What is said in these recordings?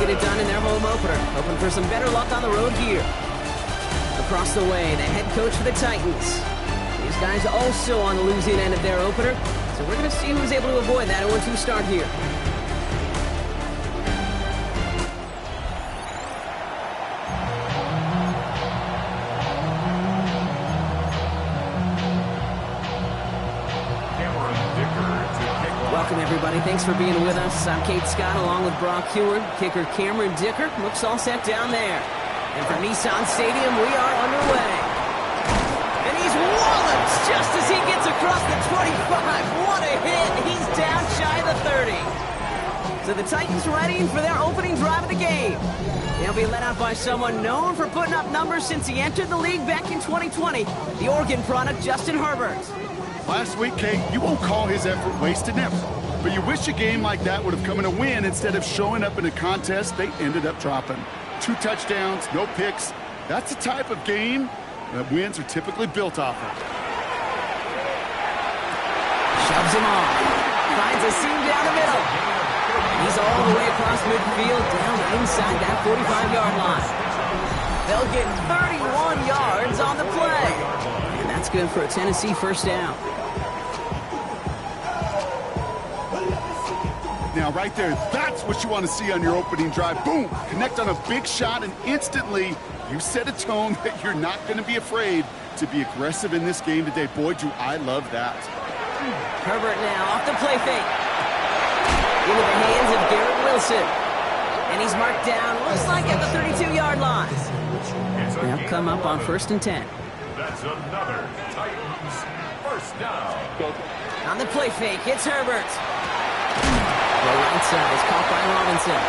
get it done in their home opener. Hoping for some better luck on the road here. Across the way, the head coach for the Titans. These guys also on the losing end of their opener. So we're going to see who's able to avoid that 0-2 start here. Welcome, everybody. Thanks for being with us. I'm Kate Scott along with Brock Heward. Kicker Cameron Dicker looks all set down there. And from Nissan Stadium, we are underway. And he's walloped just as he gets across the 25. What a hit. He's down shy of the 30. So the Titans ready for their opening drive of the game. They'll be led out by someone known for putting up numbers since he entered the league back in 2020, the Oregon product, Justin Herbert. Last week, Kate, you won't call his effort wasted, never. But you wish a game like that would have come in a win instead of showing up in a contest they ended up dropping. 2 touchdowns, no picks. That's the type of game that wins are typically built off of. Shoves him off. Finds a seam down the middle. He's all the way across midfield, down inside that 45-yard line. They'll get 31 yards on the play. And that's good for a Tennessee first down. Now, right there, that's what you want to see on your opening drive. Boom! Connect on a big shot, and instantly you set a tone that you're not going to be afraid to be aggressive in this game today. Boy, do I love that. Herbert now off the play fake. Into the hands of Garrett Wilson. And he's marked down, looks like at the 32-yard line. They'll come up on 1st and 10. That's another Titans first down. On the play fake, it's Herbert. The right side is caught by Robinson.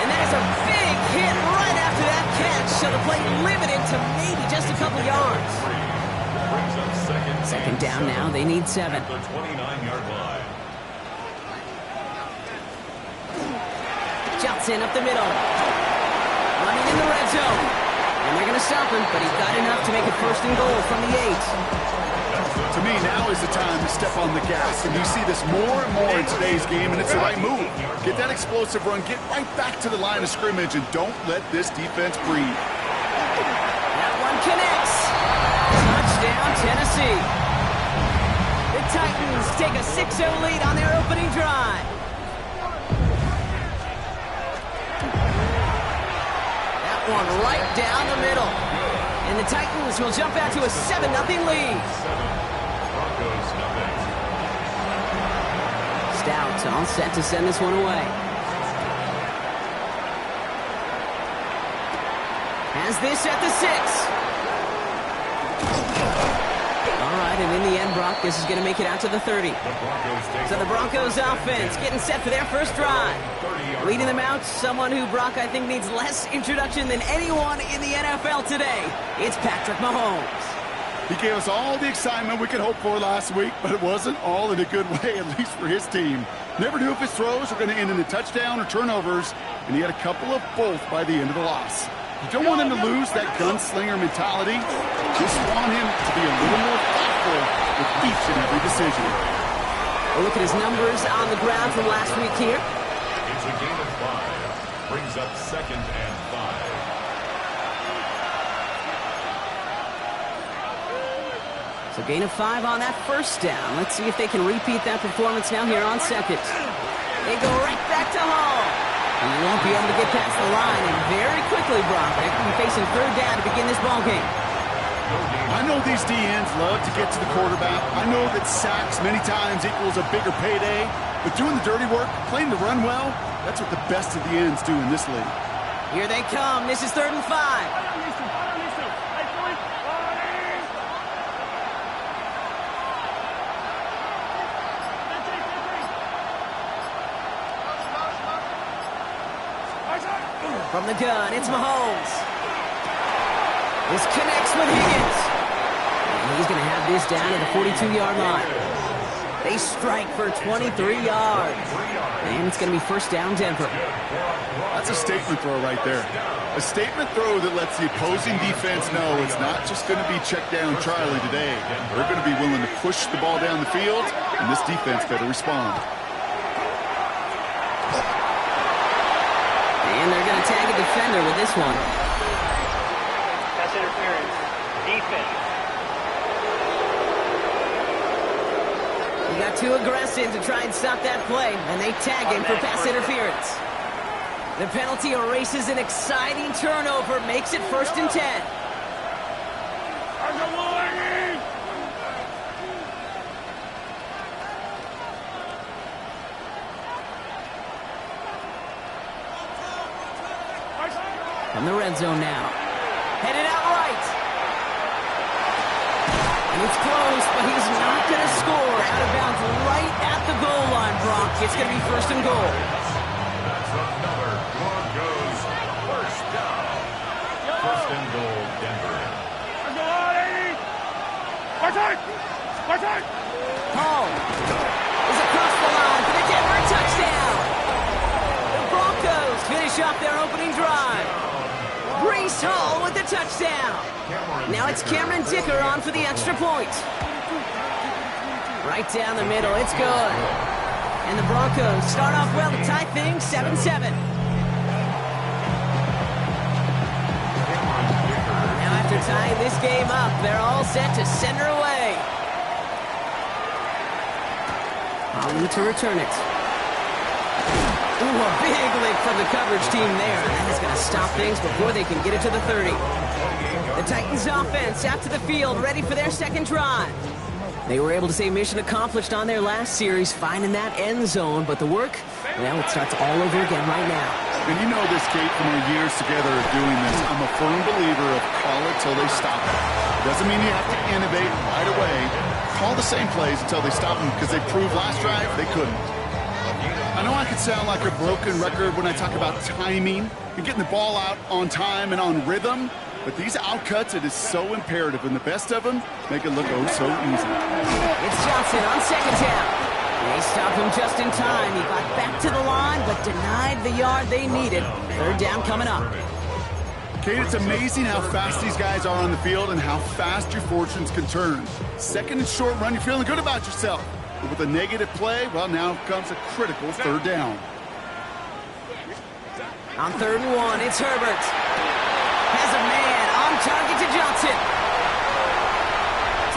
And there's a big hit right after that catch, so the play limited to maybe just a couple yards. Second down now, they need 7. The 29-yard line. Johnson up the middle. Running in the red zone. And they're going to stop him, but he's got enough to make it 1st and goal from the 8. To me, now is the time to step on the gas, and you see this more and more in today's game, and it's the right move. Get that explosive run, get right back to the line of scrimmage, and don't let this defense breathe. That one connects. Touchdown, Tennessee. The Titans take a 6-0 lead on their opening drive. That one right down the middle. And the Titans will jump out to a 7-0 lead. Stout all set to send this one away. Has this at the 6. All right, and in the end, Brock, this is going to make it out to the 30. So the Broncos offense getting set for their first drive. Leading them out, someone who, Brock, I think needs less introduction than anyone in the NFL today. It's Patrick Mahomes. He gave us all the excitement we could hope for last week, but it wasn't all in a good way, at least for his team. Never knew if his throws were going to end in a touchdown or turnovers, and he had a couple of both by the end of the loss. You don't want him to lose that gunslinger mentality. Just want him to be a little more thoughtful with each and every decision. We'll look at his numbers on the ground from last week here. It's a gain of 5. Brings up 2nd and 5. So gain of 5 on that first down. Let's see if they can repeat that performance now here on 2nd. They go right back to Hall. And they won't be able to get past the line. And very quickly, Brock, they're going to be facing 3rd down to begin this ballgame. I know these DNs love to get to the quarterback. I know that sacks many times equals a bigger payday. But doing the dirty work, playing the run well, that's what the best of the ends do in this league. Here they come. This is 3rd and 5. From the gun, it's Mahomes. This connects with Higgins. And he's going to have this down at the 42-yard line. They strike for 23 yards. And it's going to be 1st down Denver. That's a statement throw right there. A statement throw that lets the opposing defense know it's not just going to be check down Charlie today. They're going to be willing to push the ball down the field, and this defense better respond. And they're going to tag a defender with this one. Pass interference. Defense. He got too aggressive to try and stop that play, and they tag him for pass interference. The penalty erases an exciting turnover, makes it 1st and 10. From the red zone now. Headed out right. And it's close, but he's not going to score. Out of bounds right at the goal line, Brock. It's going to be 1st and goal. That's another Broncos first down. 1st and goal, Denver. Hall is across the line for the Denver touchdown. The Broncos finish off their opening drive. Brees Hall with the touchdown. Now it's Cameron Dicker on for the extra point. Right down the middle, it's good. And the Broncos start off well to tie things 7-7. Now after tying this game up, they're all set to send her away. Holly to return it. Ooh, a big lick from the coverage team there. That is going to stop things before they can get it to the 30. The Titans offense out to the field, ready for their second drive. They were able to say mission accomplished on their last series, finding that end zone. But the work, well, it starts all over again right now. And you know this, Kate, from our years together of doing this. I'm a firm believer of call it till they stop it. Doesn't mean you have to innovate right away. Call the same plays until they stop them, because they proved last drive they couldn't. I know I could sound like a broken record when I talk about timing and getting the ball out on time and on rhythm, but these outcuts, it is so imperative, and the best of them make it look oh so easy. It's Johnson on 2nd down. They stopped him just in time. He got back to the line, but denied the yard they needed. 3rd down coming up. Kate, it's amazing how fast these guys are on the field and how fast your fortunes can turn. 2nd and short run, you're feeling good about yourself. But with a negative play, well, now comes a critical 3rd down. On 3rd and 1, it's Herbert. Has a man on target to Johnson.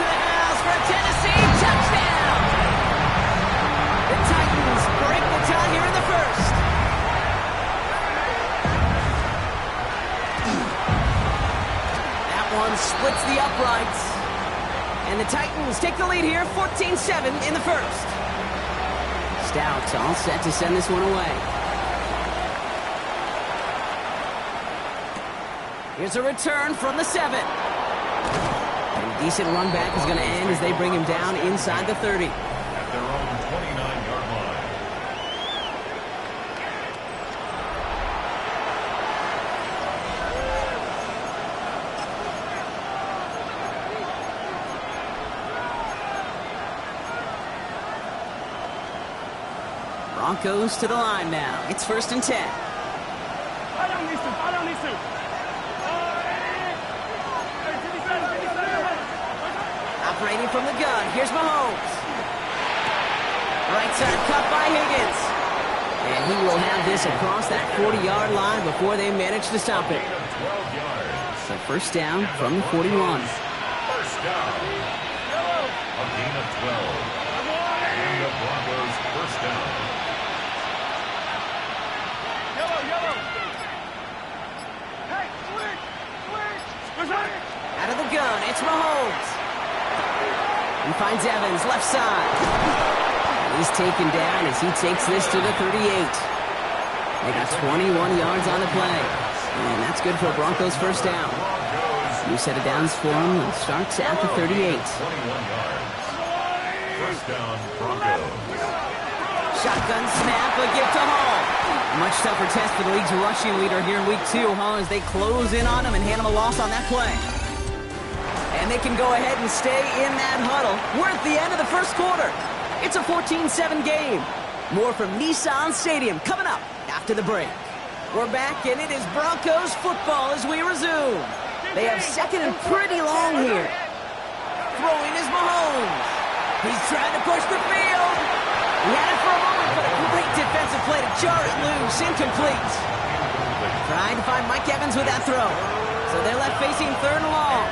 To the house for a Tennessee touchdown. The Titans break the tie here in the 1st. That one splits the uprights. And the Titans take the lead here, 14-7 in the 1st. Stout all set to send this one away. Here's a return from the 7. And a decent run back is going to end as they bring him down inside the 30. At their own 29-yard line. Broncos to the line now. It's 1st and 10. Operating from the gun. Here's Mahomes. Right side cut by Higgins. And he will have this across that 40-yard line before they manage to stop it. So 1st down from the 41. 1st down. A gain of 12. And the Broncos 1st down. Out of the gun, it's Mahomes. He finds Evans, left side. He's taken down as he takes this to the 38. They got 21 yards on the play. And that's good for Broncos 1st down. New set of downs for him and starts at the 38. 21 yards. 1st down, Broncos. Shotgun snap, a gift to Hall. A much tougher test for the league's rushing leader here in week 2, Hall, as they close in on him and hand him a loss on that play. And they can go ahead and stay in that huddle. We're at the end of the 1st quarter. It's a 14-7 game. More from Nissan Stadium coming up after the break. We're back, and it is Broncos football as we resume. They have 2nd and pretty long here. Throwing is Mahomes. He's trying to push the field. He had it for a moment, but a great defensive play to jar it loose. Incomplete. Trying to find Mike Evans with that throw. So they're left facing 3rd and long.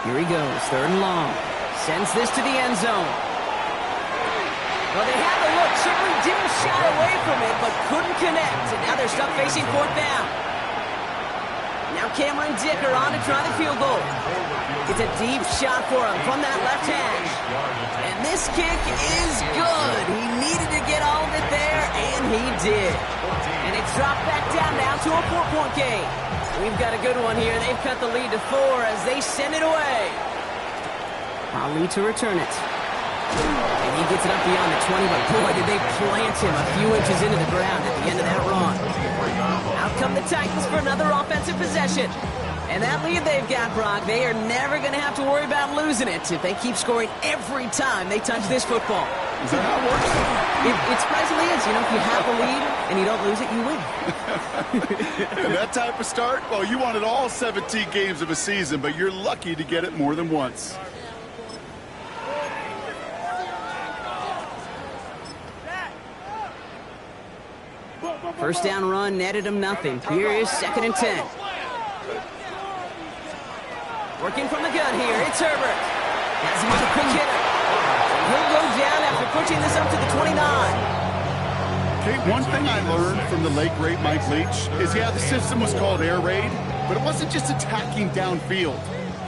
Here he goes, 3rd and long. Sends this to the end zone. Well, they had the look, certainly didn't shy away from it, but couldn't connect. And now they're stuck facing 4th down. Now Cameron Dicker on to try the field goal. It's a deep shot for him from that left hash. And this kick is good. He needed to get all of it there, and he did. And it's dropped back down now to a 4-point game. We've got a good one here. They've cut the lead to 4 as they send it away. Ali to return it. And he gets it up beyond the 20, but boy, did they plant him a few inches into the ground at the end of that run. Out come the Titans for another offensive possession. And that lead they've got, Brock, they are never going to have to worry about losing it if they keep scoring every time they touch this football. Is that how it works? It surprisingly is. You know, if you have the lead and you don't lose it, you win. And that type of start, well, you wanted all 17 games of a season, but you're lucky to get it more than once. First down run netted him nothing. Here is 2nd and 10. Working from the gun here, it's Herbert. Has him with a quick hitter. He'll go down after pushing this up to the 29. Kate, one thing I learned from the late, great Mike Leach is, yeah, the system was called air raid, but it wasn't just attacking downfield.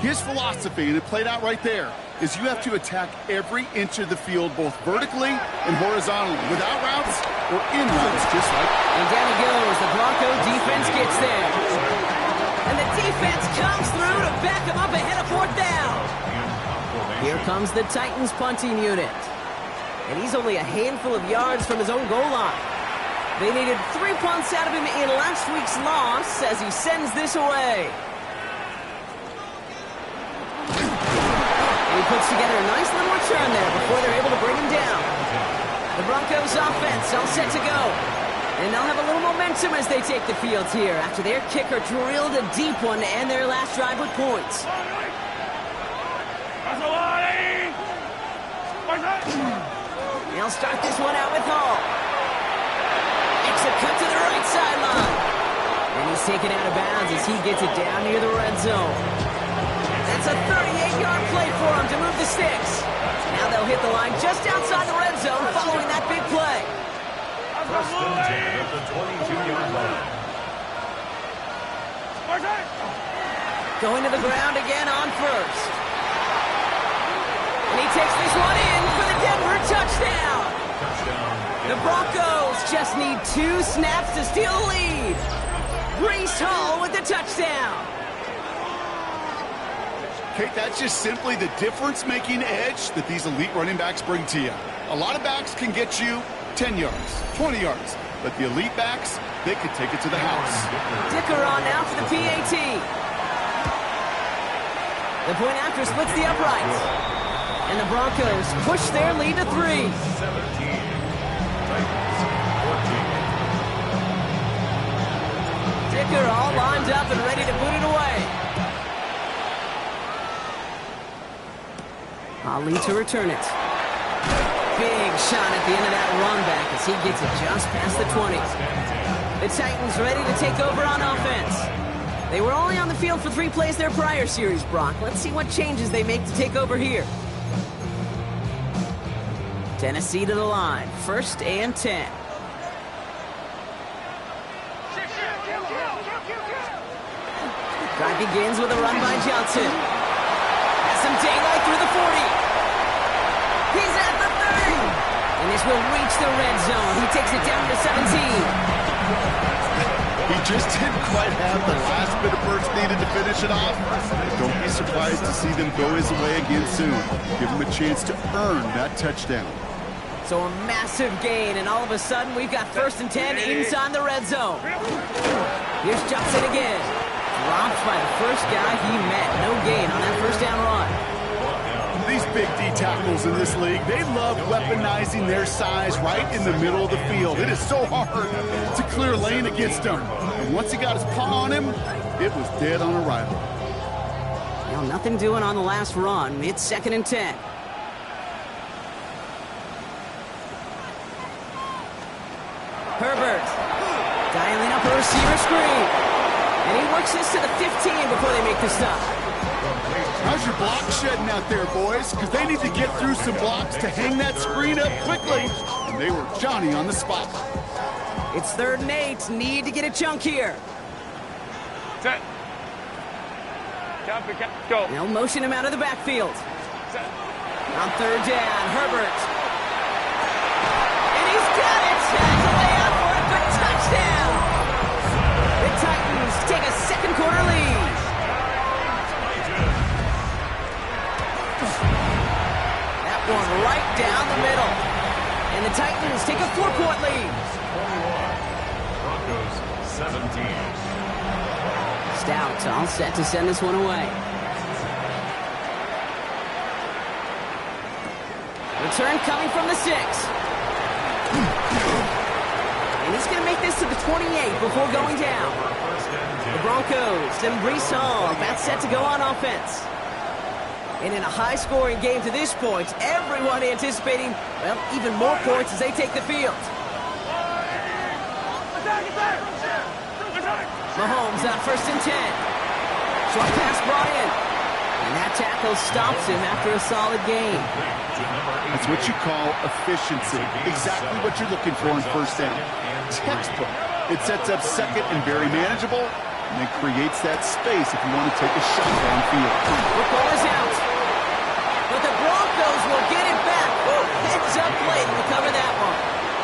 His philosophy, and it played out right there, is you have to attack every inch of the field, both vertically and horizontally, without routes or in routes, just like. And down he goes. The Bronco defense gets there. And the defense comes through to back him up ahead of 4th down. Here comes the Titans punting unit. And he's only a handful of yards from his own goal line. They needed 3 punts out of him in last week's loss as he sends this away. And he puts together a nice little return there before they're able to bring him down. The Broncos offense all set to go. And they'll have a little momentum as they take the field here after their kicker drilled a deep one to end their last drive with points. They'll start this one out with Hall. Makes a cut to the right sideline. And he's taken out of bounds as he gets it down near the red zone. That's a 38-yard play for him to move the sticks. Now they'll hit the line just outside the red zone following that big play. First and 10 at the 22-yard line. Going to the ground again on first. And he takes this one in for the Denver touchdown. The Broncos just need 2 snaps to steal the lead. Breece Hall with the touchdown. Kate, that's just simply the difference-making edge that these elite running backs bring to you. A lot of backs can get you 10 yards, 20 yards, but the elite backs, they could take it to the house. Dicker on now for the PAT. The point after splits the uprights. And the Broncos push their lead to 3. 17. Titans 14. Dicker all lined up and ready to put it away. Ali to return it. Big shot at the end of that run back as he gets it just past the 20. The Titans ready to take over on offense. They were only on the field for 3 plays their prior series, Brock. Let's see what changes they make to take over here. Tennessee to the line. 1st and 10. Drive begins with a run by Johnson. Has some daylight through the 40. He's at the 30. And this will reach the red zone. He takes it down to 17. He just didn't quite have the last bit of burst needed to finish it off. Don't be surprised to see them go his way again soon. Give him a chance to earn that touchdown. So a massive gain, and all of a sudden we've got 1st and 10 inside the red zone. Here's Johnson again. Dropped by the first guy he met. No gain on that first down run. These big D tackles in this league, they love weaponizing their size right in the middle of the field. It is so hard to clear lane against him. And once he got his paw on him, it was dead on arrival. Well, nothing doing on the last run. It's 2nd and 10. Herbert dialing up a receiver screen. And he works this to the 15 before they make the stop. How's your block shedding out there, boys? Because they need to get through some blocks to hang that screen up quickly. And they were Johnny on the spot. It's 3rd and 8. Need to get a chunk here. Set. Go. They'll motion him out of the backfield. Set. On 3rd down, Herbert. And he's got it. Has a way out for a quick touchdown. The Titans take a 2nd quarter lead. That one right down the middle. And the Titans take a 4-point lead. 21. Broncos 17. Stout all set to send this one away. Return coming from the 6. And he's going to make this to the 28 before going down. The Broncos and Breece Hall about set to go on offense. And in a high-scoring game to this point, everyone anticipating, well, even more points as they take the field. Mahomes on 1st and 10. Short pass brought in. And that tackle stops him after a solid gain. That's what you call efficiency. Exactly what you're looking for in 1st down. Textbook. It sets up 2nd and very manageable, and then creates that space if you want to take a shot downfield. Football is out. But the Broncos will get it back. Heads up play to recover that one.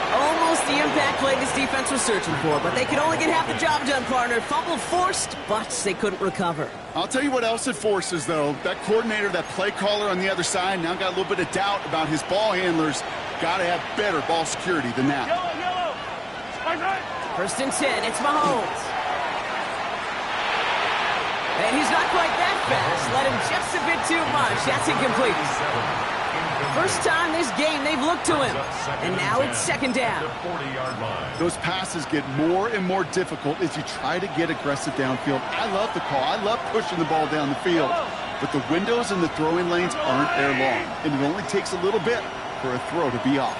Almost the impact play this defense was searching for, but they could only get half the job done, partner. Fumble forced, but they couldn't recover. I'll tell you what else it forces, though. That coordinator, that play caller on the other side, now got a little bit of doubt about his ball handlers. Got to have better ball security than that. 1st and 10, it's Mahomes. And he's not quite that fast. Let him just a bit too much. That's incomplete. First time this game they've looked to him. And now it's 2nd down. Those passes get more and more difficult as you try to get aggressive downfield. I love the call. I love pushing the ball down the field. But the windows in the throwing lanes aren't there long. And it only takes a little bit for a throw to be off.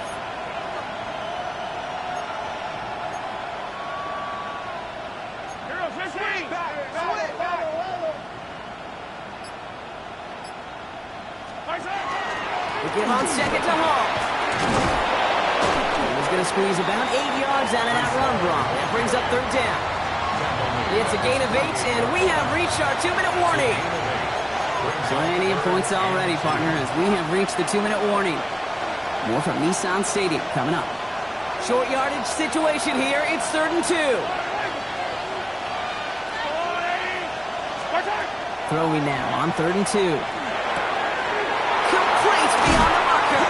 Give on 2nd to Hall. He's going to squeeze about 8 yards out of that run block. That brings up 3rd down. It's a gain of 8, and we have reached our 2-minute warning. Plenty of points already, partner, as we have reached the 2-minute warning. More from Nissan Stadium coming up. Short yardage situation here. It's 3rd and 2. Throwing now on 3rd and 2. Beyond the marker.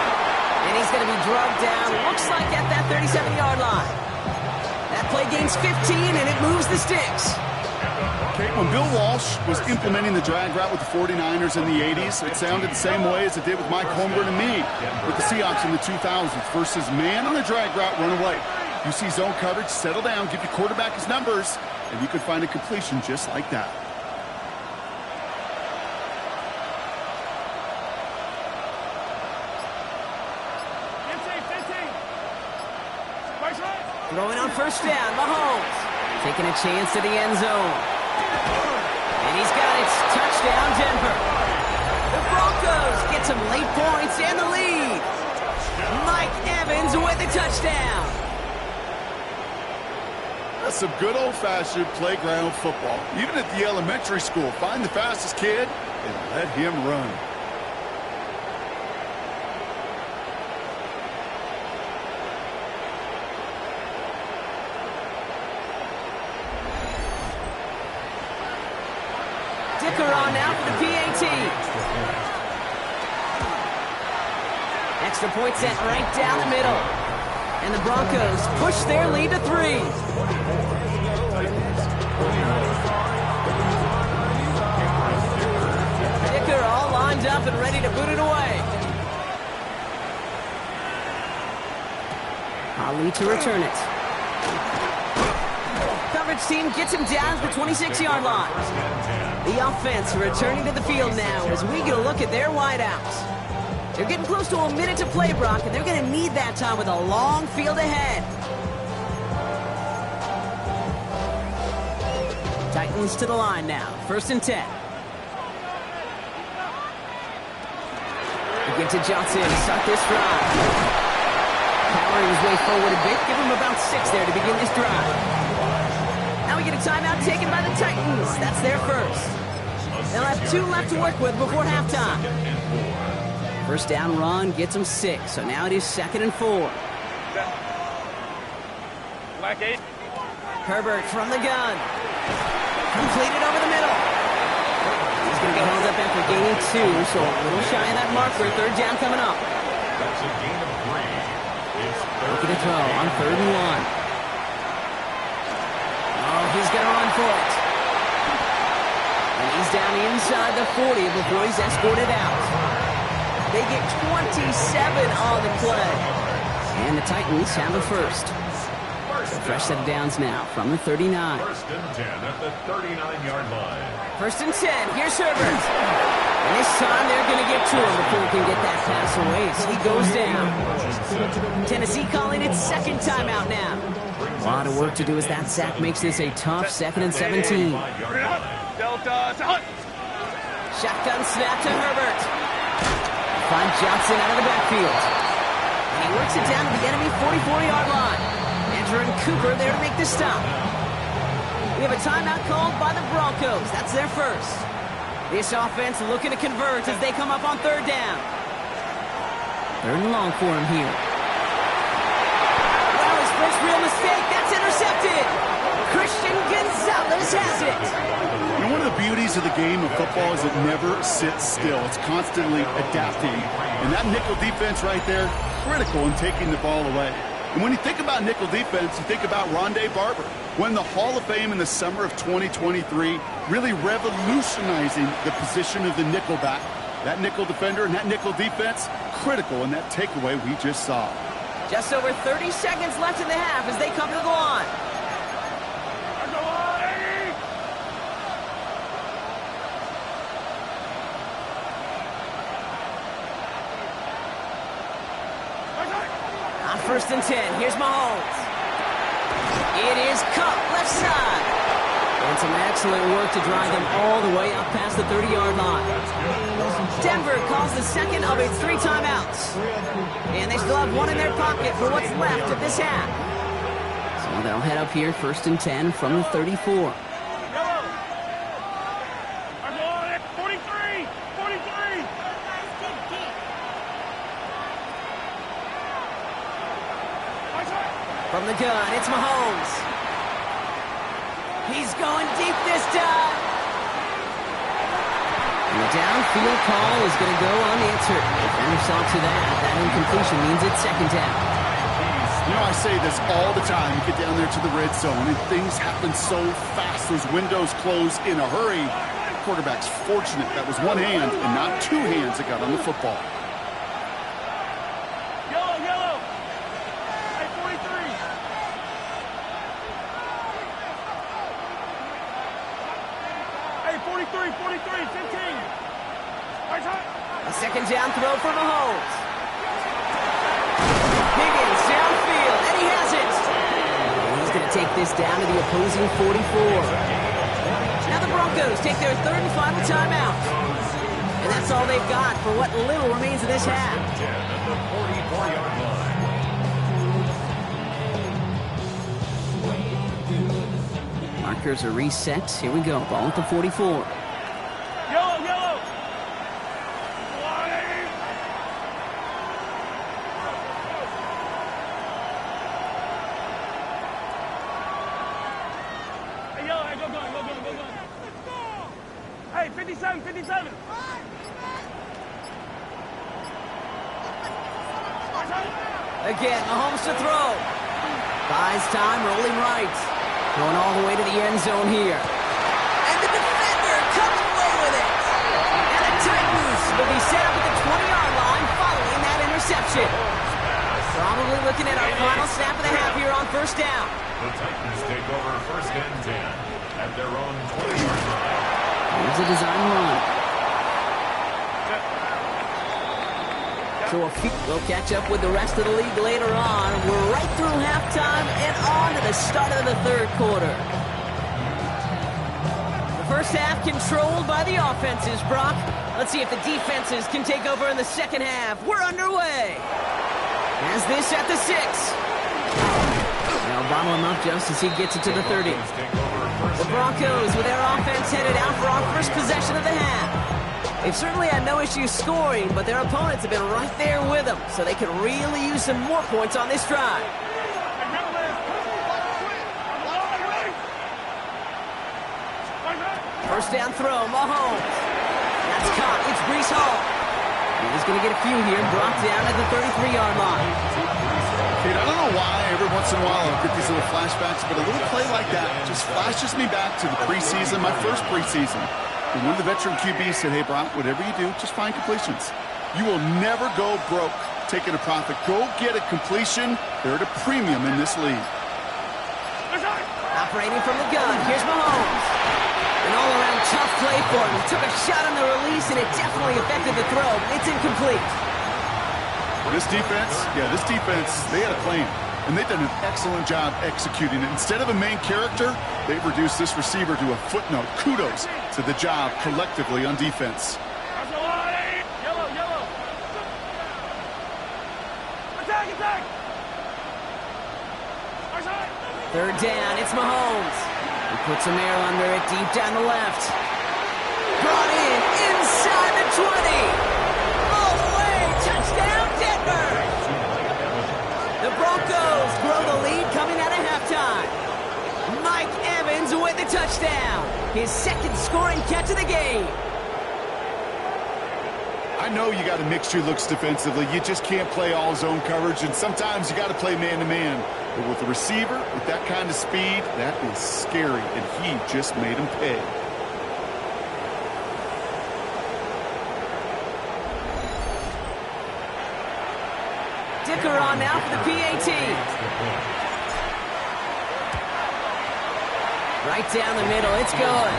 And he's going to be drugged down, looks like at that 37-yard line. That play gains 15, and it moves the sticks. Okay, when Bill Walsh was implementing the drag route with the 49ers in the 80s, it sounded the same way as it did with Mike Holmgren and me with the Seahawks in the 2000s versus man on the drag route, run away. You see zone coverage, settle down, give your quarterback his numbers, and you could find a completion just like that. Throwing on 1st down, Mahomes. Taking a chance to the end zone. And he's got it. Touchdown, Denver. The Broncos get some late points and the lead. Mike Evans with the touchdown. That's some good old-fashioned playground football. Even at the elementary school, find the fastest kid and let him run. On now for the PAT. Extra point set right down the middle. And the Broncos push their lead to 3. lined up and ready to boot it away. Ali to return it. Coverage team gets him down to the 26-yard line. The offense returning to the field now as we get a look at their wideouts. They're getting close to a minute to play, Brock, and they're going to need that time with a long field ahead. Titans to the line now. 1st and 10. We get to Johnson to start this drive. Powering his way forward a bit. Give him about 6 there to begin this drive. Now we get a timeout taken by the Titans. That's their first. They'll have 2 left to work with before halftime. First down run gets them 6. So now it is 2nd and 4. Black 8. Herbert from the gun. Completed over the middle. He's going to get held up after gaining 2, so a little shy of that marker. 3rd down coming up. That's a gain of 3. It's Looking to throw on 3rd and 1. Oh, he's going to run for it. And he's down inside the 40 before he's escorted out. They get 27 on the play. And the Titans have a first. Fresh set of downs now from the 39. 1st and 10 at the 39-yard line. 1st and 10. Here's Herbert. And this time they're going to get to him before he can get that pass away. So he goes down. Tennessee calling it 2nd timeout now. A lot of work to do as that sack makes this a tough 2nd and 17. Delta. Shotgun snap to Herbert. Find Johnson out of the backfield. And he works it down to the enemy 44-yard line. And Cooper there to make the stop. We have a timeout called by the Broncos. That's their first. This offense looking to convert as they come up on 3rd down. 3rd and long for him here. Well, his first real mistake. That's intercepted. Christian Gonzalez has it. You know, one of the beauties of the game of football is it never sits still. It's constantly adapting. And that nickel defense right there, critical in taking the ball away. And when you think about nickel defense, you think about Rondé Barber, won the Hall of Fame in the summer of 2023, really revolutionizing the position of the nickelback. That nickel defender and that nickel defense, critical in that takeaway we just saw. Just over 30 seconds left in the half as they come to the line. On 1st and 10, here's Mahomes. It is Cup, left side. And some excellent work to drive them all the way up past the 30-yard line. Denver calls the second of its 3 timeouts. And they still have 1 in their pocket for what's left of this half. So they'll head up here, 1st and 10 from the 34. From the gun, it's Mahomes. He's going deep this time. And the downfield call is going to go unanswered. Defender saw to that. That incompletion means it's 2nd down. You know, I say this all the time. You get down there to the red zone, and things happen so fast. Those windows close in a hurry. The quarterback's fortunate. That was 1 hand and not 2 hands that got on the football. A 2nd down throw for Mahomes. Higgins downfield, and he has it. And he's going to take this down to the opposing 44. Now the Broncos take their 3rd and final timeout. And that's all they've got for what little remains of this half. Markers are reset. Here we go. Ball at the 44. Hey, 57. Again, Mahomes to throw. Buys time, rolling right. Going all the way to the end zone here. And the defender comes away with it. And the Titans will be looking at our final snap of the half here on first down. The Titans take over first and 10 at their own 20-yard line. Here's a design run. So we'll catch up with the rest of the league later on. We're right through halftime and on to the start of the third quarter. The first half controlled by the offenses, Brock. Let's see if the defenses can take over in the second half. We're underway. As this at the 6. They'll bottle him up just as he gets it to the 30. The Broncos with their offense headed out for our first possession of the half. They've certainly had no issues scoring, but their opponents have been right there with them, so they could really use some more points on this drive. First down throw, Mahomes. That's caught. It's Breece Hall. He's going to get a few here, brought down at the 33-yard line. Kate, I don't know why every once in a while I'll get these little flashbacks, but a little play like that just flashes me back to the preseason, my first preseason. And one of the veteran QBs said, hey, Brock, whatever you do, just find completions. You will never go broke taking a profit. Go get a completion. They're at a premium in this league. Operating from the gun, here's Mahomes. An all-around tough play for him. He took a shot on the release, and it definitely affected the throw. It's incomplete. This defense, they had a plan. And they've done an excellent job executing it. Instead of a main character, they've reduced this receiver to a footnote. Kudos to the job collectively on defense. Yellow. Attack. Third down, it's Mahomes. He puts some air under it deep down the left. Brought in inside the 20. All the way, touchdown Denver. The Broncos grow the lead coming out of halftime. Mike Evans with the touchdown. His second scoring catch of the game. I know you got to mix your looks defensively. You just can't play all zone coverage, and sometimes you got to play man-to-man. But with the receiver, with that kind of speed, that is scary, and he just made him pay. Dicker on now for the PAT. Right down the middle, it's good.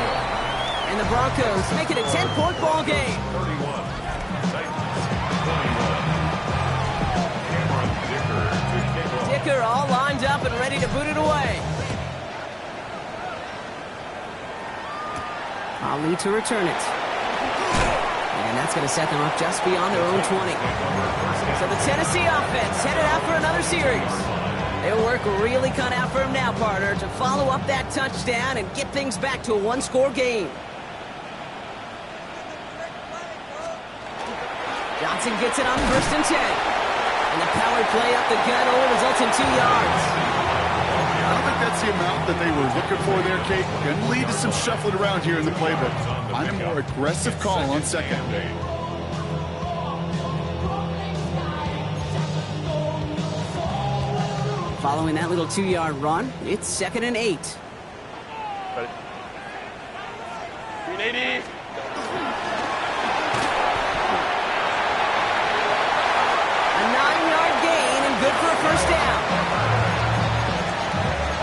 And the Broncos make it a 10-point ball game. 31. Dicker all lined up and ready to boot it away. Ali to return it. And that's going to set them up just beyond their own 20. So the Tennessee offense headed out for another series. Their work really cut out for him now, partner, to follow up that touchdown and get things back to a one-score game. Johnson gets it on first and 10. And the power play up the gut only results in 2 yards. I don't think that's the amount that they were looking for there, Kate. Going to lead to some shuffling around here in the playbook. Find a more aggressive call on second. Following that little 2-yard run, it's 2nd and 8. 380. A 9-yard gain and good for a first down.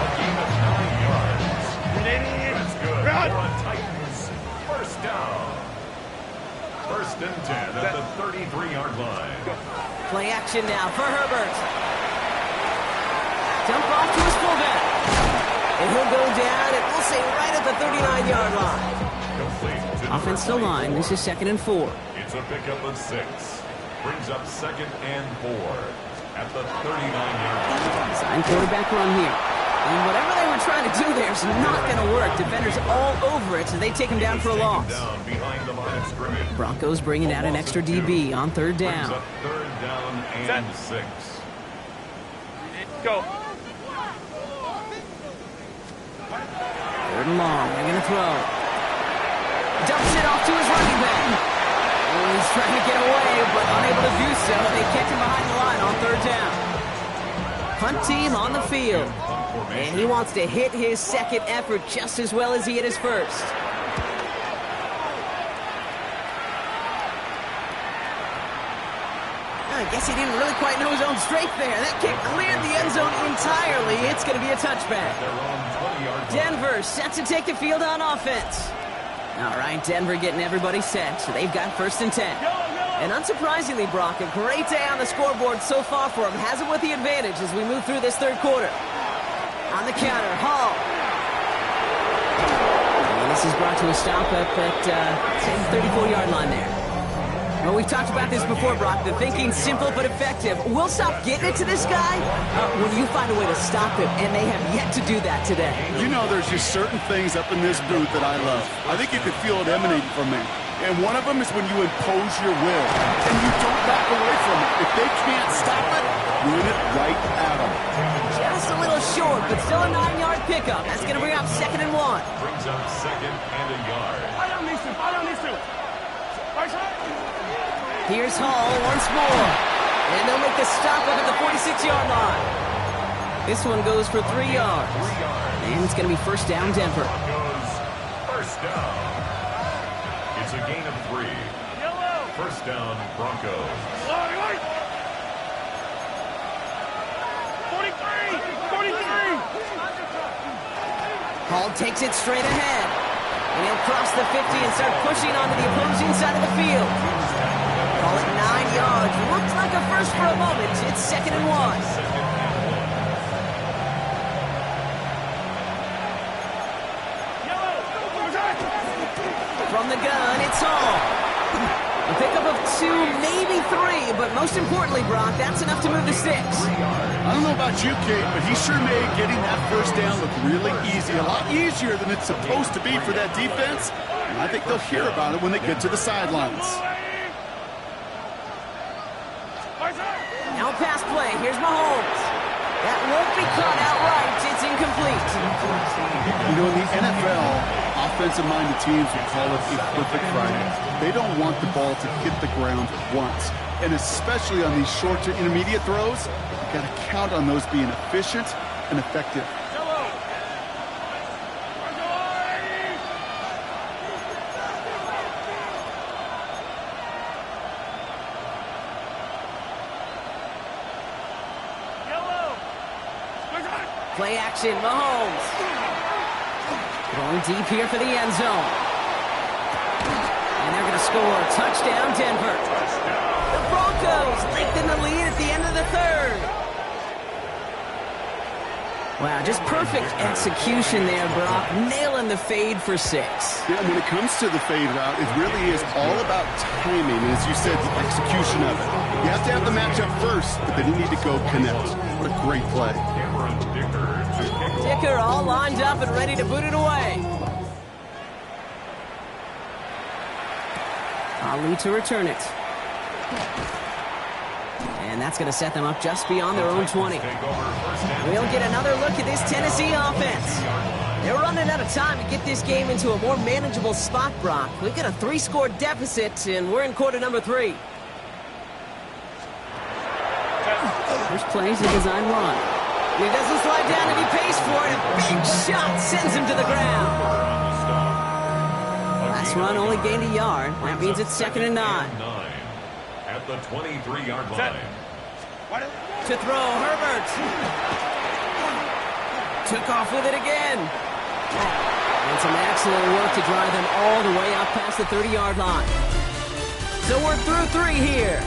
A gain of 9 yards. 380. That's good. Run. For a Titans first down. First and 10 at the 33-yard line. Play action now for Herbert. Dump off to his fullback. And he'll go down, and we'll say right at the 39-yard line. Complete to Offense still line. This is 2nd and 4. It's a pickup of 6. Brings up 2nd and 4 at the 39-yard line. Sign quarterback run here. And whatever they were trying to do there is not going to work. Defenders all over it, so they take him down for a loss. Down behind the line of scrimmage. Broncos bringing out an extra DB on third down. Brings up 3rd down and 6. Go. 3rd and long. They're going to throw. Dumps it off to his running back. And he's trying to get away, but unable to do so. They catch him behind the line on 3rd down. Punt team on the field. And he wants to hit his second effort just as well as he hit his first. I guess he didn't really quite know his own strength there. That kick cleared the end zone entirely. It's going to be a touchback. Denver set to take the field on offense. All right, Denver getting everybody set. So they've got 1st and 10. And unsurprisingly, Brock, a great day on the scoreboard so far for him. Has him with the advantage as we move through this 3rd quarter. On the counter, Hall. And this is brought to a stop up at, say, the 34-yard line there. Well, we've talked about this before, Brock. The thinking's simple but effective. We'll stop getting it to this guy when you find a way to stop him, and they have yet to do that today. You know, there's just certain things up in this booth that I love. I think you can feel it emanating from me. And one of them is when you impose your will, and you don't back away from it. If they can't stop it, win it right at them. Just a little short, but still a 9-yard pickup. That's going to bring up 2nd and 1. Brings up 2nd and a yard. I don't need to. Here's Hall once more. And they'll make the stop up at the 46-yard line. This one goes for 3 yards. And it's going to be 1st down, Denver. Broncos, 1st down. It's a gain of 3. 1st down, Broncos. 43. Hall takes it straight ahead. And he'll cross the 50 and start pushing onto the opposing side of the field. Call it 9 yards. Looks like a first for a moment. It's 2nd and 1. From the gun, it's Hall. A pickup of 2, maybe 3, but most importantly, Brock, that's enough to move the sticks. I don't know about you, Kate, but he sure made getting that 1st down look really easy. A lot easier than it's supposed to be for that defense. And I think they'll hear about it when they get to the sidelines. Now pass play. Here's Mahomes. That won't be caught outright. It's incomplete. You know, in the NFL, offensive-minded teams will call it a perfect Friday. They don't want the ball to hit the ground once. And especially on these short to intermediate throws, you've got to count on those being efficient and effective. Play action, Mahomes. Going deep here for the end zone. And they're going to score. Touchdown, Denver. The Broncos lengthen the lead at the end of the 3rd. Wow, just perfect execution there, Brock. Nailing the fade for 6. Yeah, when it comes to the fade route, it really is all about timing. And as you said, the execution of it. You have to have the matchup first, but then you need to go connect. What a great play. Dicker all lined up and ready to boot it away. Ali to return it. And that's going to set them up just beyond their own 20. We'll get another look at this Tennessee offense. They're running out of time to get this game into a more manageable spot, Brock. We've got a 3-score deficit, and we're in quarter number 3. First play's a design run. He doesn't slide down and he pays for it. A big shot sends him to the ground. Last run only gained a yard. That means it's 2nd and 9. At the 23-yard line. To throw, Herbert. Took off with it again. And some excellent work to drive them all the way up past the 30-yard line. So we're through 3 here.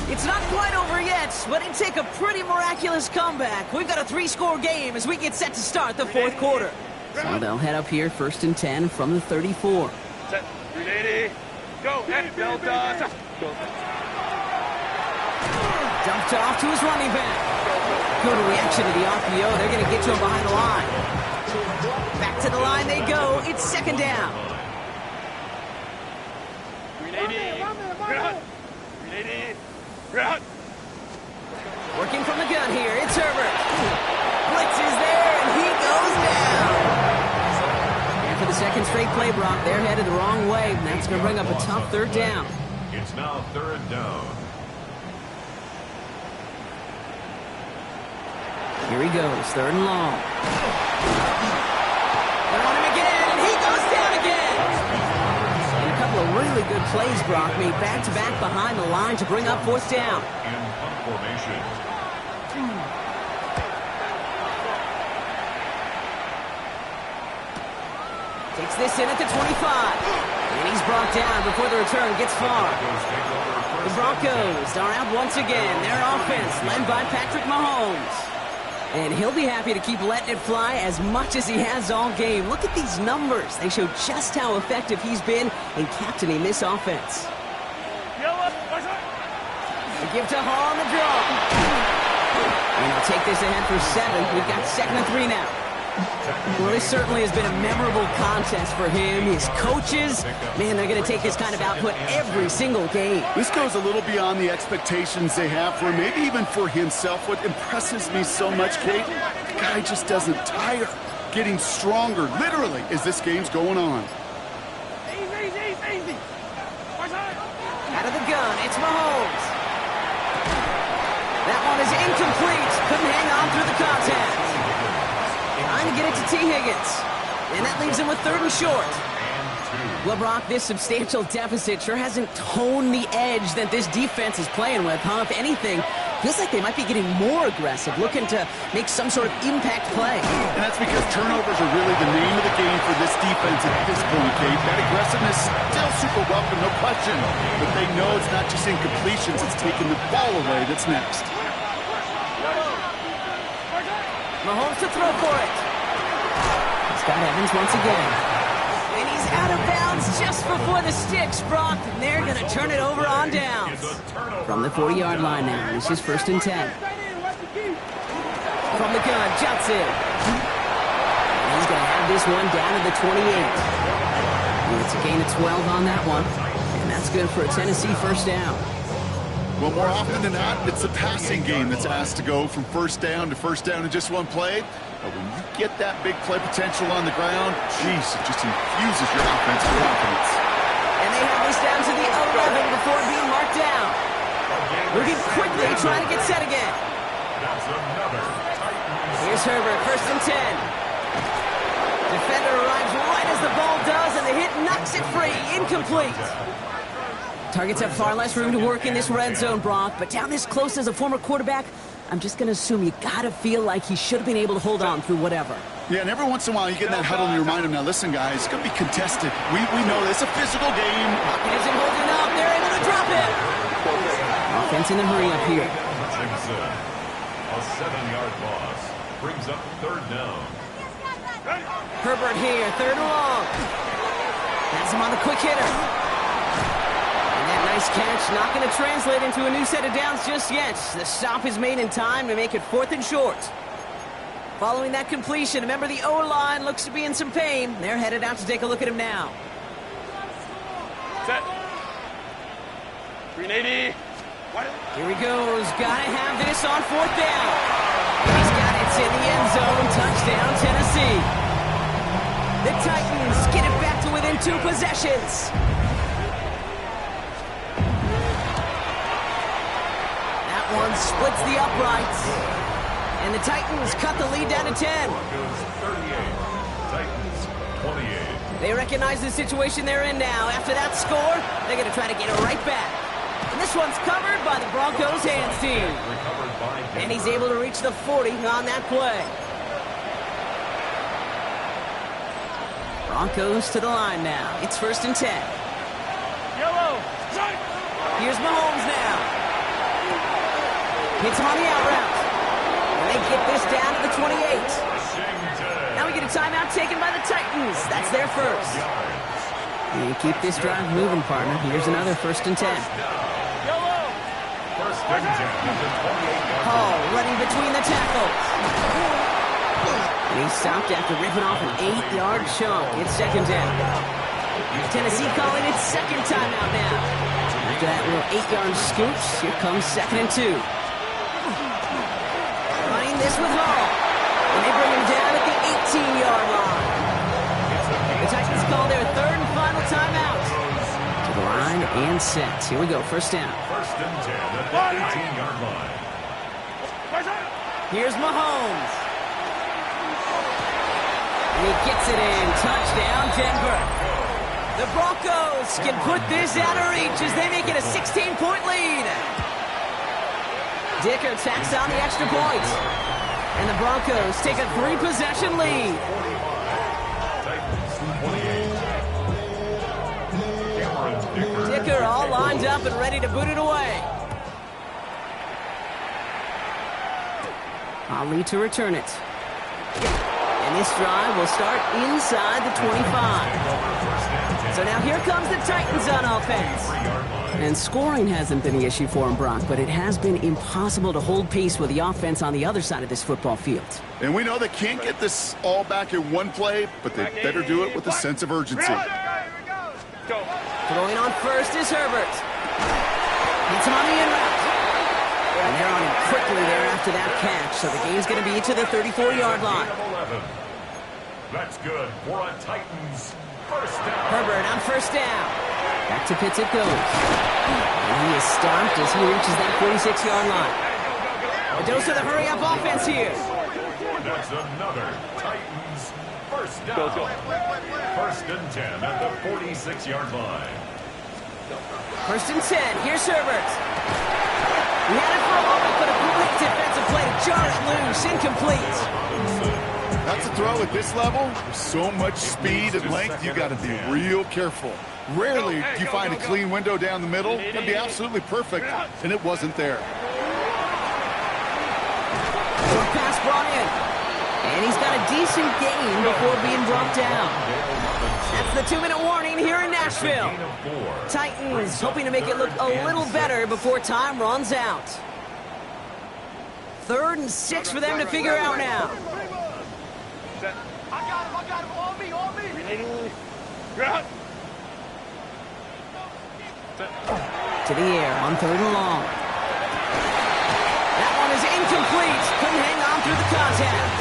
It's not quite over yet, but it'd take a pretty miraculous comeback. We've got a 3-score game as we get set to start the 4th quarter. So they'll head up here 1st and 10 from the 34. Set. 380. Go. Well done. Go. Dumped off to his running back. Good reaction to the RPO. They're going to get to him behind the line. Back to the line they go. It's 2nd down. 380. 380. Working from the gun here. It's Herbert. Blitz is there, and he goes down. And for the 2nd straight play, Brock, they're headed the wrong way. And that's going to bring up a tough 3rd down. It's now 3rd down. Here he goes, 3rd and long. They're on him again, and he goes down again. And a couple of really really good plays, Brock, made back-to-back behind the line to bring up fourth down. In punt formation. Takes this in at the 25. And he's brought down before the return gets far. The Broncos are out once again. Their offense led by Patrick Mahomes. And he'll be happy to keep letting it fly as much as he has all game. Look at these numbers. They show just how effective he's been in captaining this offense. The give to Hall on the draw. And he'll take this ahead for 7. We've got 2nd and 3 now. Well, this certainly has been a memorable contest for him. His coaches, man, they're going to take this kind of output every single game. This goes a little beyond the expectations they have for him, maybe even for himself. What impresses me so much, Kate, the guy just doesn't tire. Getting stronger, literally, as this game's going on. Easy. Out of the gun, it's Mahomes. That one is incomplete. Couldn't hang on through the contact. Trying to get it to T. Higgins. And that leaves him with 3rd and short. Well, Brock, this substantial deficit sure hasn't toned the edge that this defense is playing with, huh? If anything, feels like they might be getting more aggressive, looking to make some sort of impact play. And that's because turnovers are really the name of the game for this defense at this point, Kate. That aggressiveness still super welcome, no question. But they know it's not just incompletions, it's taking the ball away that's next. Mahomes to throw for it. He's got Evans once again. And he's out of bounds just before the sticks, Brock. And they're going to turn it over on downs. From the 40-yard line now, this is 1st and 10. From the gun, Johnson. And he's going to have this one down to the 28. And it's a gain of 12 on that one. And that's good for a Tennessee first down. Well, more often than not, it's the passing game that's asked to go from first down in just one play. But when you get that big play potential on the ground, geez, it just infuses your offensive confidence. And they have this down to the 11 before being marked down. Moving quickly, trying to get set again. Here's Herbert, 1st and 10. Defender arrives right as the ball does, and the hit knocks it free. Incomplete. Targets have far less room to work in this red zone, Brock, but down this close as a former quarterback, I'm just going to assume you got to feel like he should have been able to hold on through whatever. Yeah, and every once in a while you get in that huddle and you remind him, now listen, guys, it's going to be contested. We know it's a physical game. Pocket isn't holding up. They're able to drop it. Offense in a hurry up here. A 7-yard loss brings up 3rd down. Herbert here, 3rd and long. Has him on the quick hitter. Nice catch, not going to translate into a new set of downs just yet. The stop is made in time to make it 4th and short. Following that completion, a member of the O-line looks to be in some pain. They're headed out to take a look at him now. Set. 380. Here he goes. Got to have this on 4th down. He's got it. It's in the end zone. Touchdown, Tennessee. The Titans get it back to within 2 possessions. One splits the uprights. And the Titans cut the lead down to 10. Broncos 38, Titans 28. They recognize the situation they're in now. After that score, they're going to try to get it right back. And this one's covered by the Broncos hands team. And he's able to reach the 40 on that play. Broncos to the line now. It's 1st and 10. Yellow. Here's Mahomes now. Hits him on the out route. And they get this down to the 28. Now we get a timeout taken by the Titans. That's their first. And you keep this drive moving, partner. Here's another 1st and 10. Hall running between the tackles. And he's stopped after ripping off an 8-yard chunk. It's 2nd down. Tennessee calling it 2nd timeout now. After that little 8-yard scoops, here comes 2nd and 2. Running this with Hall. And they bring him down at the 18-yard line. The Titans call their 3rd and final timeout. To the line and set. Here we go, 1st down. 1st and 10 at the 18-yard line. Here's Mahomes. And he gets it in. Touchdown, Denver. The Broncos can put this out of reach as they make it a 16-point lead. Dicker tacks on the extra point. And the Broncos take a 3-possession lead. Dicker all lined up and ready to boot it away. Ali to return it. And this drive will start inside the 25. So now here comes the Titans on offense. And scoring hasn't been the issue for him, Brock, but it has been impossible to hold pace with the offense on the other side of this football field. And we know they can't get this all back in one play, but they better do it with a sense of urgency. Go. Throwing on first is Herbert. Hits him on the in route. And they're on him quickly there after that catch, so the game's going to be to the 34-yard line. That's good for a Titans first down. Herbert on first down. Back to Pitts it goes. And he is stopped as he reaches that 46-yard line. A dose of the hurry-up offense here. That's another Titans first down. First and 10 at the 46-yard line. First and 10. Here's Herbert. He had it for a moment, but a great defensive play to jar it loose. Incomplete. That's a throw at this level. With so much speed and length, you got to be real careful. Rarely do you find a clean window down the middle. That'd be absolutely perfect, and it wasn't there. Short pass brought in. And he's got a decent gain before being brought down. That's the 2-minute warning here in Nashville. Titans hoping to make it look a little better before time runs out. 3rd and 6 for them to figure out now. I got him. On me. To the air on 3rd and long. That one is incomplete. Couldn't hang on through the contact.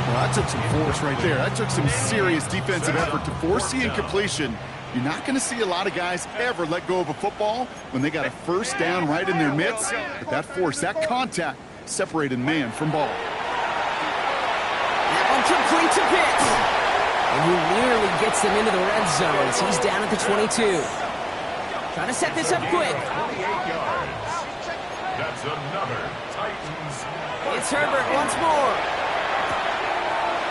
Well, that took some force right there. That took some serious defensive effort to force the incompletion. You're not going to see a lot of guys ever let go of a football when they got a first down right in their midst. But that force, that contact, separated man from ball. That one complete to Pitts. And he nearly gets them into the red zone as he's down at the 22. Trying to set this up quick. 48 yards. That's another Titans. It's Herbert once more.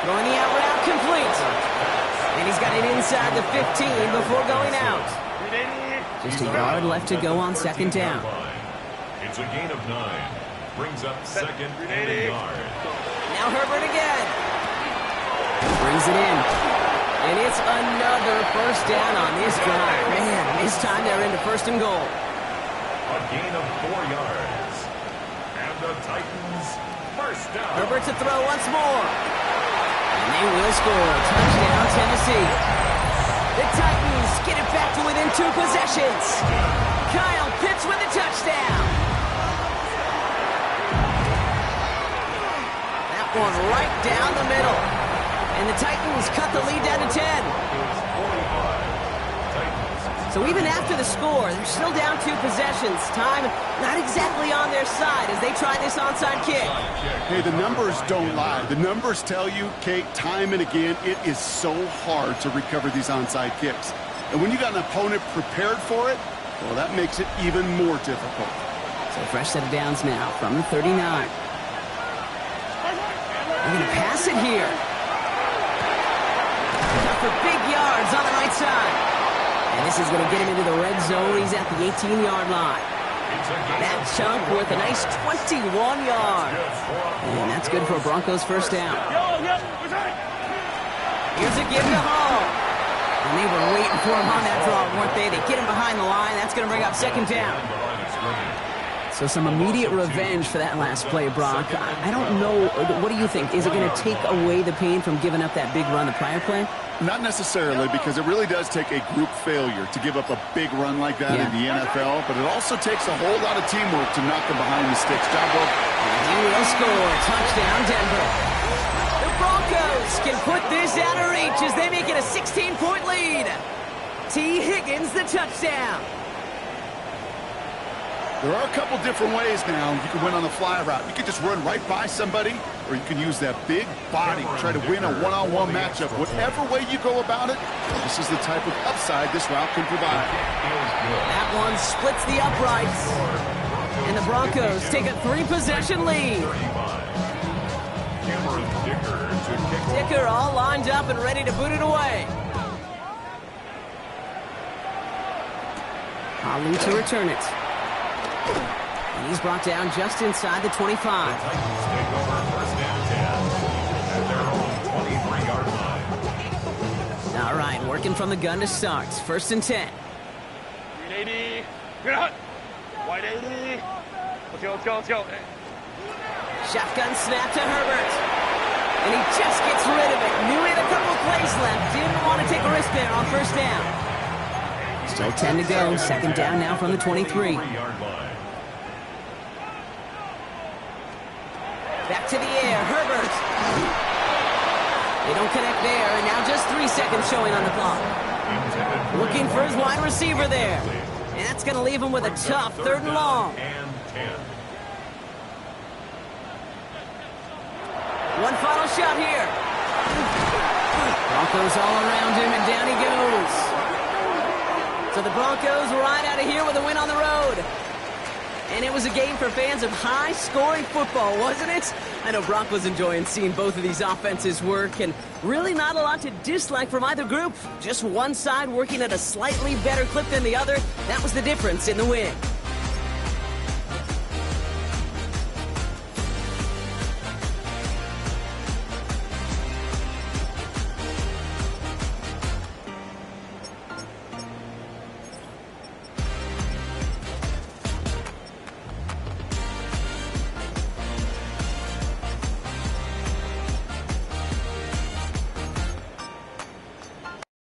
Throwing the out route complete. And he's got it inside the 15 before going out. Just a yard left to go on 2nd down. It's a gain of 9. Brings up 2nd and a yard. Now Herbert again. Brings it in. And it's another first down on this drive. Man, this time they're into 1st and goal. A gain of 4 yards. And the Titans first down. Herbert to throw once more. And they will score. Touchdown, Tennessee. The Titans get it back to within 2 possessions. Kyle Pitts with a touchdown. That one right down the middle. And the Titans cut the lead down to 10. So even after the score, they're still down 2 possessions. Time not exactly on their side as they try this onside kick. Hey, the numbers don't lie. The numbers tell you, Kate, time and again, it is so hard to recover these onside kicks. And when you got an opponent prepared for it, well, that makes it even more difficult. So fresh set of downs now from the 39. They're going to pass it here. For big yards on the right side. And this is going to get him into the red zone. He's at the 18-yard line. That chunk worth a nice 21 yards. And that's good for a Broncos first down. Here's a give to Hall. And they were waiting for him on that draw, weren't they? They get him behind the line. That's going to bring up 2nd down. So some immediate revenge for that last play, Brock. I don't know. What do you think? Is it going to take away the pain from giving up that big run the prior play? Not necessarily, because it really does take a group failure to give up a big run like that in the NFL, but it also takes a whole lot of teamwork to knock them behind the sticks. Job well. He will score. Touchdown, Denver. The Broncos can put this out of reach as they make it a 16-point lead. T. Higgins, the touchdown. There are a couple different ways now you can win on the fly route. You can just run right by somebody, or you can use that big body to try to win a one-on-one matchup. Whatever way you go about it, this is the type of upside this route can provide. That one splits the uprights. And the Broncos take a 3-possession lead. Dicker all lined up and ready to boot it away. Ali to return it. And he's brought down just inside the 25. The Titans take over first and 10 at their own 23-yard line. All right, working from the gun to start. First and 10. Green 80. Good hunt. White 80. Let's go, let's go, let's go. Shotgun snap to Herbert. And he just gets rid of it. Knew he had a couple of plays left. Didn't want to take a risk there on first down. Still 10 to go. Second down now from the 23. Back to the air. Herbert. They don't connect there. And now just 3 seconds showing on the clock. Looking for his wide receiver there. And that's going to leave him with a tough 3rd and long. One final shot here. Broncos all around him, and down he goes. So the Broncos right out of here with a win on the road. And it was a game for fans of high-scoring football, wasn't it? I know Brock was enjoying seeing both of these offenses work, and really not a lot to dislike from either group. Just one side working at a slightly better clip than the other. That was the difference in the win.